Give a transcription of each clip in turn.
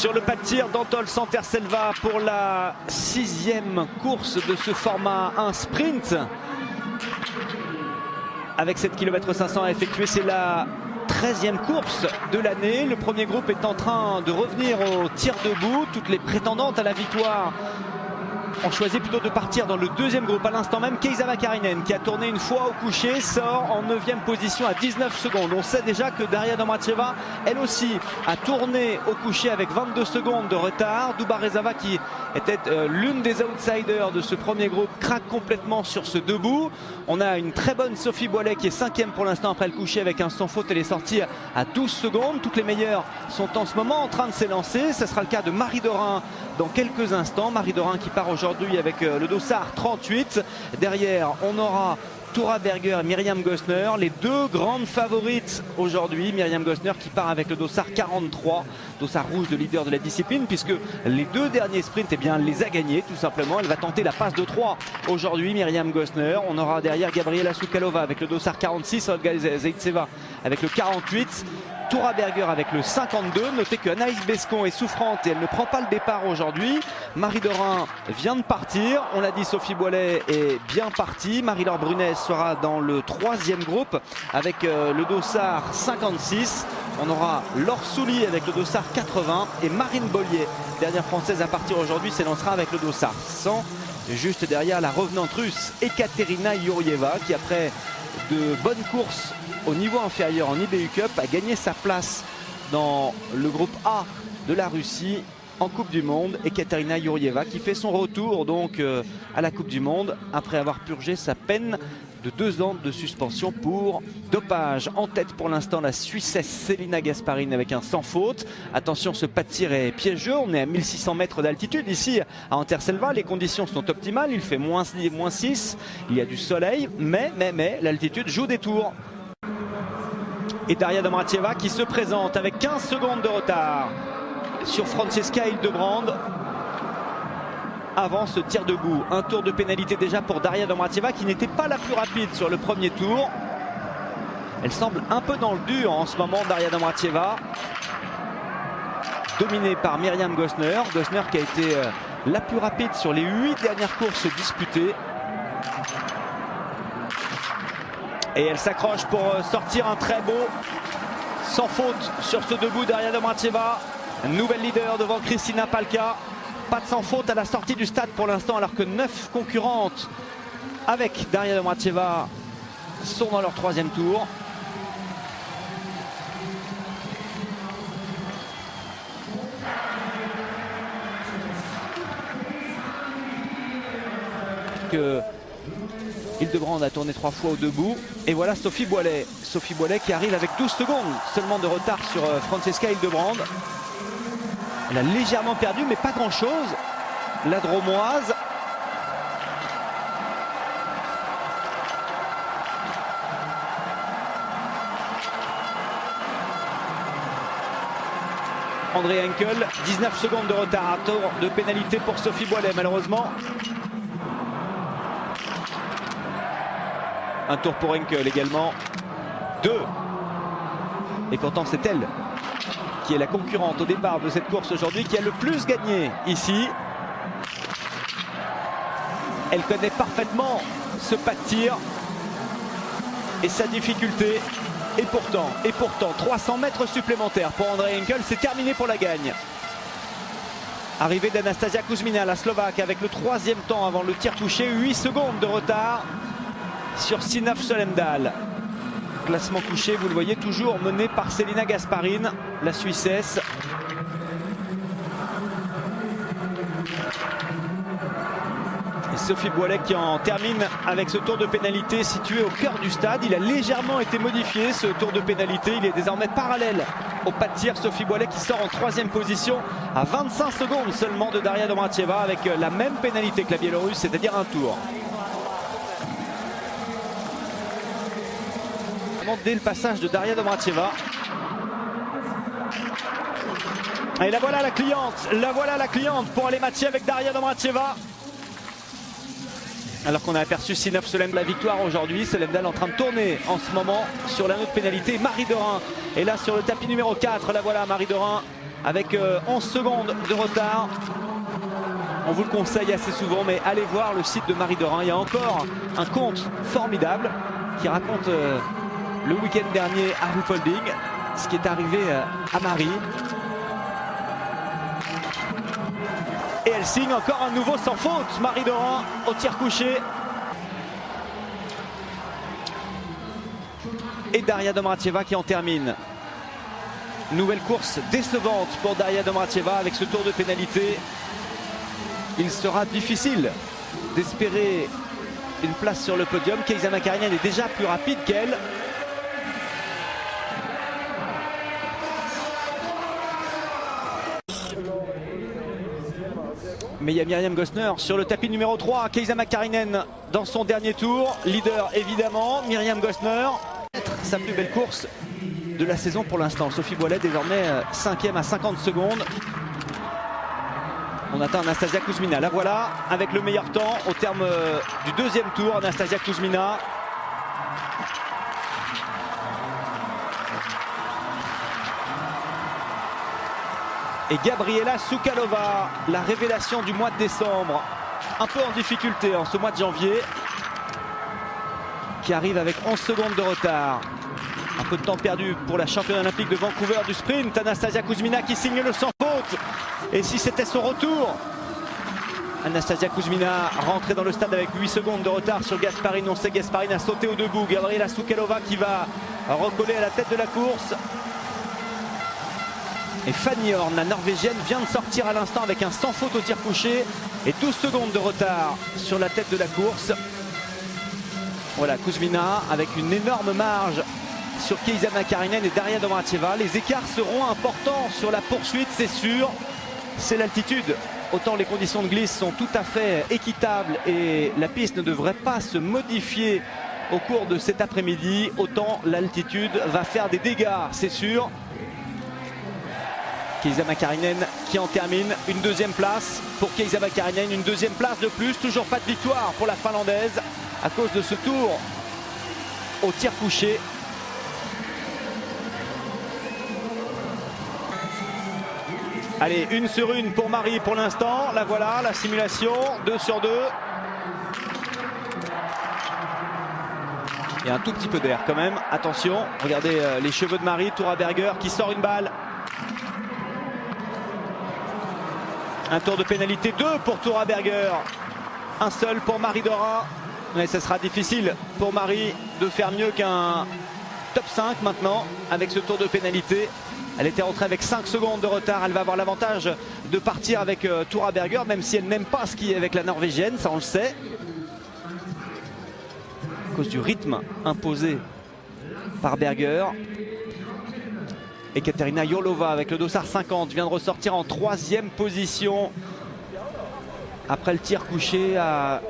Sur le pas de tir d'Antol Santerselva pour la 6e course de ce format 1 sprint. Avec 7 km 500 à effectuer, c'est la 13e course de l'année. Le premier groupe est en train de revenir au tir debout. Toutes les prétendantes à la victoire ont choisi plutôt de partir dans le deuxième groupe. À l'instant même, Keisa Vakarinen, qui a tourné une fois au coucher, sort en 9e position à 19 secondes. On sait déjà que Daria Domracheva, elle aussi, a tourné au coucher avec 22 secondes de retard. Dubarezava, qui était l'une des outsiders de ce premier groupe, craque complètement sur ce debout. On a une très bonne Sophie Boilet qui est 5e pour l'instant après le coucher avec un sans faute. Elle est sortie à 12 secondes. Toutes les meilleures sont en ce moment en train de s'élancer. Ce sera le cas de Marie Dorin dans quelques instants. Marie Dorin qui part aujourd'hui avec le dossard 38. Derrière, on aura Tora Berger et Myriam Gosner, les deux grandes favorites aujourd'hui. Myriam Gosner qui part avec le dossard 43, dossard rouge de leader de la discipline, puisque les deux derniers sprints, eh bien, elle les a gagnés tout simplement. Elle va tenter la passe de 3 aujourd'hui, Myriam Gosner. On aura derrière Gabriela Soukalova avec le dossard 46, Olga Zaitseva avec le 48. Tora Berger avec le 52. Notez que Anaïs Bescon est souffrante et elle ne prend pas le départ aujourd'hui. Marie Dorin vient de partir. On l'a dit, Sophie Boilet est bien partie. Marie-Laure Brunet sera dans le 3e groupe avec le dossard 56. On aura Laure Souly avec le dossard 80 et Marine Bollier, dernière française à partir aujourd'hui, s'élancera avec le dossard 100. Juste derrière la revenante russe Ekaterina Yurieva qui, après de bonnes courses au niveau inférieur en IBU Cup, a gagné sa place dans le groupe A de la Russie en Coupe du Monde. Ekaterina Yurieva qui fait son retour donc à la Coupe du Monde après avoir purgé sa peine de 2 ans de suspension pour dopage. En tête pour l'instant la Suissesse Selina Gasparin avec un sans faute. Attention, ce pas de tir est piégeux. On est à 1600 mètres d'altitude ici à Anterselva. Les conditions sont optimales. Il fait moins 6. Il y a du soleil. Mais l'altitude joue des tours. Et Daria Domracheva qui se présente avec 15 secondes de retard sur Francesca Hildebrand avant ce tir debout. Un tour de pénalité déjà pour Daria Domracheva qui n'était pas la plus rapide sur le premier tour. Elle semble un peu dans le dur en ce moment, Daria Domracheva, dominée par Myriam Gosner. Gosner qui a été la plus rapide sur les 8 dernières courses disputées. Et elle s'accroche pour sortir un très beau sans faute sur ce debout. Daria Domracheva, nouvelle leader devant Kristina Palka. Pas de sans faute à la sortie du stade pour l'instant, alors que 9 concurrentes avec Daria Domracheva sont dans leur 3e tour. Hildebrand a tourné 3 fois au debout. Et voilà Sophie Boilet. Sophie Boilet qui arrive avec 12 secondes seulement de retard sur Francesca Hildebrand. Elle a légèrement perdu, mais pas grand-chose. La Dromoise. André Henkel, 19 secondes de retard. Un tour de pénalité pour Sophie Boilet, malheureusement. Un tour pour Henkel également. 2. Et pourtant c'est elle qui est la concurrente au départ de cette course aujourd'hui, qui a le plus gagné ici. Elle connaît parfaitement ce pas de tir et sa difficulté. Et pourtant 300 mètres supplémentaires pour André Henkel, c'est terminé pour la gagne. Arrivée d'Anastasia Kuzmina, la Slovaque, avec le 3e temps avant le tir touché. 8 secondes de retard sur Sinav Solemdal. Classement couché, vous le voyez, toujours mené par Selina Gasparin, la Suissesse. Et Sophie Boilet qui en termine avec ce tour de pénalité situé au cœur du stade. Il a légèrement été modifié, ce tour de pénalité. Il est désormais parallèle au pas de tir. Sophie Boilet qui sort en 3e position à 25 secondes seulement de Daria Domracheva, avec la même pénalité que la Biélorusse, c'est-à-dire un tour. Dès le passage de Daria Domracheva. Et la voilà la cliente pour aller matcher avec Daria Domracheva. Alors qu'on a aperçu Sinav Solemdal la victoire aujourd'hui. Solemdal en train de tourner en ce moment sur l'anneau de pénalité. Marie Dorin est là sur le tapis numéro 4. La voilà, Marie Dorin, avec 11 secondes de retard. On vous le conseille assez souvent, mais allez voir le site de Marie Dorin. Il y a encore un compte formidable qui raconte le week-end dernier à Ruhpolding, ce qui est arrivé à Marie. Et elle signe encore un nouveau sans faute. Marie Dorin au tir couché. Et Daria Domracheva qui en termine. Nouvelle course décevante pour Daria Domracheva avec ce tour de pénalité. Il sera difficile d'espérer une place sur le podium. Kaisa Makarinen est déjà plus rapide qu'elle. Mais il y a Myriam Gosner sur le tapis numéro 3. Kaisa Makarinen dans son dernier tour. Leader évidemment, Myriam Gosner. Sa plus belle course de la saison pour l'instant. Sophie Boilet désormais 5e à 50 secondes. On attend Anastasia Kuzmina. La voilà avec le meilleur temps au terme du deuxième tour. Anastasia Kuzmina. Et Gabriela Sukalova, la révélation du mois de décembre. Un peu en difficulté en ce mois de janvier. Qui arrive avec 11 secondes de retard. Un peu de temps perdu pour la championne olympique de Vancouver du sprint. Anastasia Kuzmina qui signe le sans faute. Et si c'était son retour? Anastasia Kuzmina rentrée dans le stade avec 8 secondes de retard sur Gasparine. On sait que Gasparine a sauté au debout. Gabriela Sukalova qui va recoller à la tête de la course. Et Fanny Horn, la norvégienne, vient de sortir à l'instant avec un sans faute au tir couché. Et 12 secondes de retard sur la tête de la course. Voilà, Kuzmina avec une énorme marge sur Kaisa Makarinen et Daria Domracheva. Les écarts seront importants sur la poursuite, c'est sûr. C'est l'altitude. Autant les conditions de glisse sont tout à fait équitables et la piste ne devrait pas se modifier au cours de cet après-midi. Autant l'altitude va faire des dégâts, c'est sûr. Kaisa Makarinen qui en termine une deuxième place. Pour Kaisa Makarinen, une deuxième place de plus. Toujours pas de victoire pour la Finlandaise à cause de ce tour au tir couché. Allez, 1 sur 1 pour Marie pour l'instant. La voilà, la simulation, 2 sur 2. Il y a un tout petit peu d'air quand même. Attention, regardez les cheveux de Marie. Tora Berger qui sort une balle. Un tour de pénalité, 2 pour Tora Berger. Un seul pour Marie Dorin. Mais ce sera difficile pour Marie de faire mieux qu'un top 5 maintenant avec ce tour de pénalité. Elle était rentrée avec 5 secondes de retard. Elle va avoir l'avantage de partir avec Tora Berger, même si elle n'aime pas skier avec la norvégienne, ça on le sait. À cause du rythme imposé par Berger. Et Katerina Yolova avec le dossard 50 vient de ressortir en 3e position. Après le tir couché à...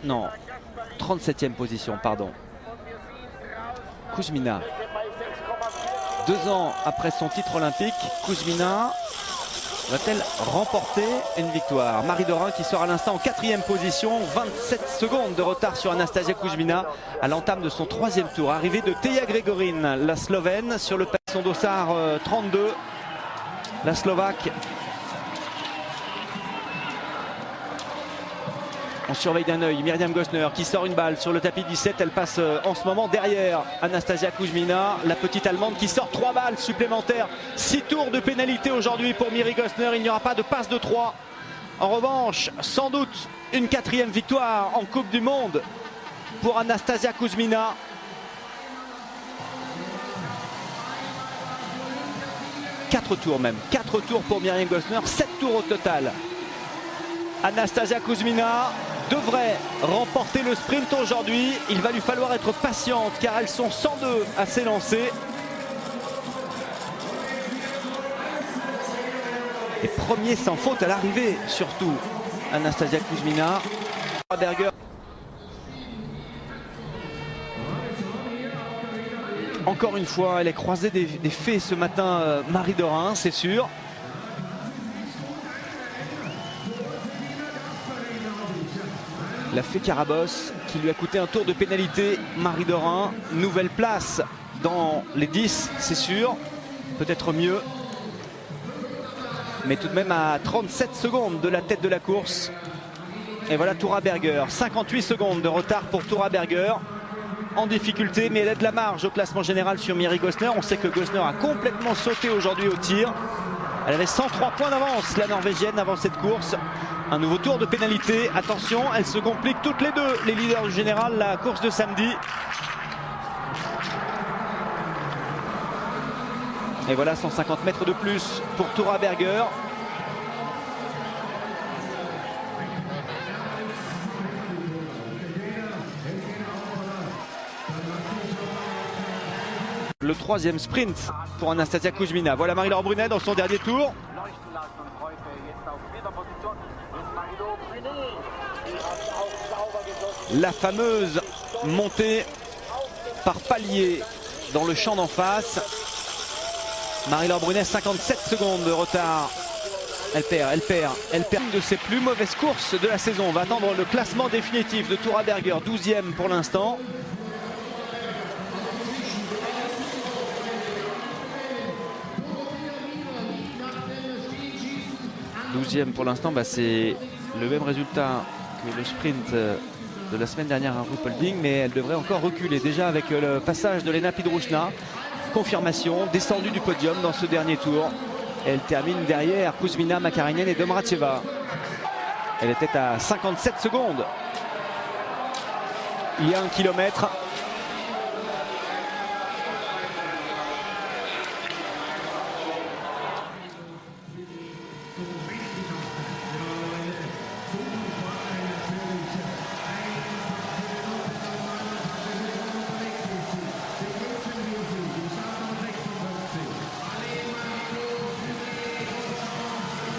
Non, 37e position, pardon. Kuzmina. 2 ans après son titre olympique, Kuzmina va-t-elle remporter une victoire? Marie Dorin qui sort à l'instant en 4e position, 27 secondes de retard sur Anastasia Kuzmina à l'entame de son 3e tour. Arrivée de Teja Gregorin, la Slovène, sur le son dossard 32. La Slovaque. On surveille d'un œil Myriam Gosner qui sort une balle sur le tapis 17. Elle passe en ce moment derrière Anastasia Kuzmina. La petite Allemande qui sort 3 balles supplémentaires. 6 tours de pénalité aujourd'hui pour Myri Gosner. Il n'y aura pas de passe de 3. En revanche, sans doute une 4e victoire en Coupe du Monde pour Anastasia Kuzmina. Quatre tours même. 4 tours pour Myriam Gosner. 7 tours au total. Anastasia Kuzmina devrait remporter le sprint aujourd'hui. Il va lui falloir être patiente car elles sont 102 à s'élancer. Et premier sans faute à l'arrivée surtout. Anastasia Kuzmina. Berger. Encore une fois, elle est croisée des faits ce matin, Marie Dorin, c'est sûr. La fée Carabosse qui lui a coûté un tour de pénalité. Marie Dorin, nouvelle place dans les 10, c'est sûr. Peut-être mieux. mais tout de même à 37 secondes de la tête de la course. Et voilà Thora Berger, 58 secondes de retard pour Thora Berger. En difficulté, mais elle a de la marge au classement général sur Miri Gössner. On sait que Gössner a complètement sauté aujourd'hui au tir. Elle avait 103 points d'avance, la Norvégienne, avant cette course. Un nouveau tour de pénalité. Attention, elles se compliquent toutes les deux, les leaders du général, la course de samedi. Et voilà 150 mètres de plus pour Thora Berger. Le troisième sprint pour Anastasia Kuzmina. Voilà Marie-Laure Brunet dans son dernier tour. La fameuse montée par palier dans le champ d'en face. Marie-Laure Brunet, 57 secondes de retard. Elle perd une de ses plus mauvaises courses de la saison. On va attendre le classement définitif de Thora Berger, 12e pour l'instant. Pour l'instant, c'est le même résultat que le sprint de la semaine dernière à Ruhpolding, mais elle devrait encore reculer déjà avec le passage de Lena Pidrushna. Confirmation, descendue du podium dans ce dernier tour. Elle termine derrière Kuzmina, Makarinen et Domracheva. Elle était à 57 secondes il y a 1 kilomètre.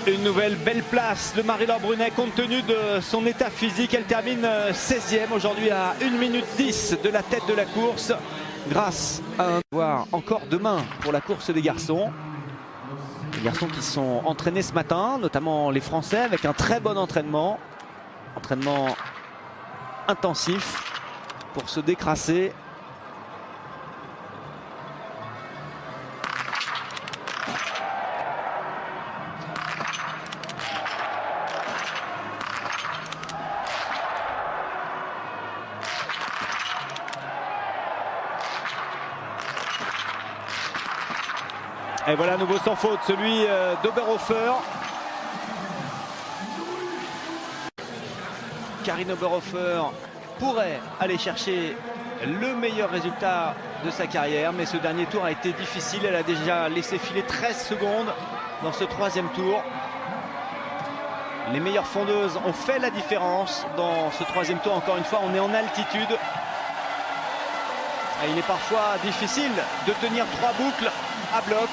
Une nouvelle belle place de Marie-Laure Brunet compte tenu de son état physique. Elle termine 16e aujourd'hui à 1 minute 10 de la tête de la course. Grâce à un devoir encore demain pour la course des garçons. Les garçons qui sont entraînés ce matin, notamment les Français, avec un très bon entraînement. Entraînement intensif pour se décrasser. Et voilà, nouveau sans faute, celui d'Oberhofer. Karin Oberhofer pourrait aller chercher le meilleur résultat de sa carrière, mais ce dernier tour a été difficile. Elle a déjà laissé filer 13 secondes dans ce troisième tour. Les meilleures fondeuses ont fait la différence dans ce troisième tour. Encore une fois, on est en altitude. Et il est parfois difficile de tenir 3 boucles à bloc.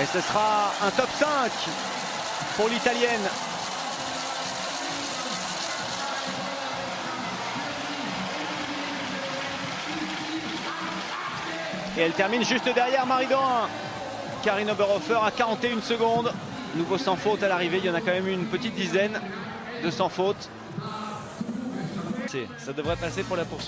Et ce sera un top 5 pour l'Italienne. Et elle termine juste derrière Marie Dorin. Karin Oberhofer à 41 secondes. Nouveau sans faute à l'arrivée. Il y en a quand même une petite dizaine de sans faute. Ça devrait passer pour la poursuite.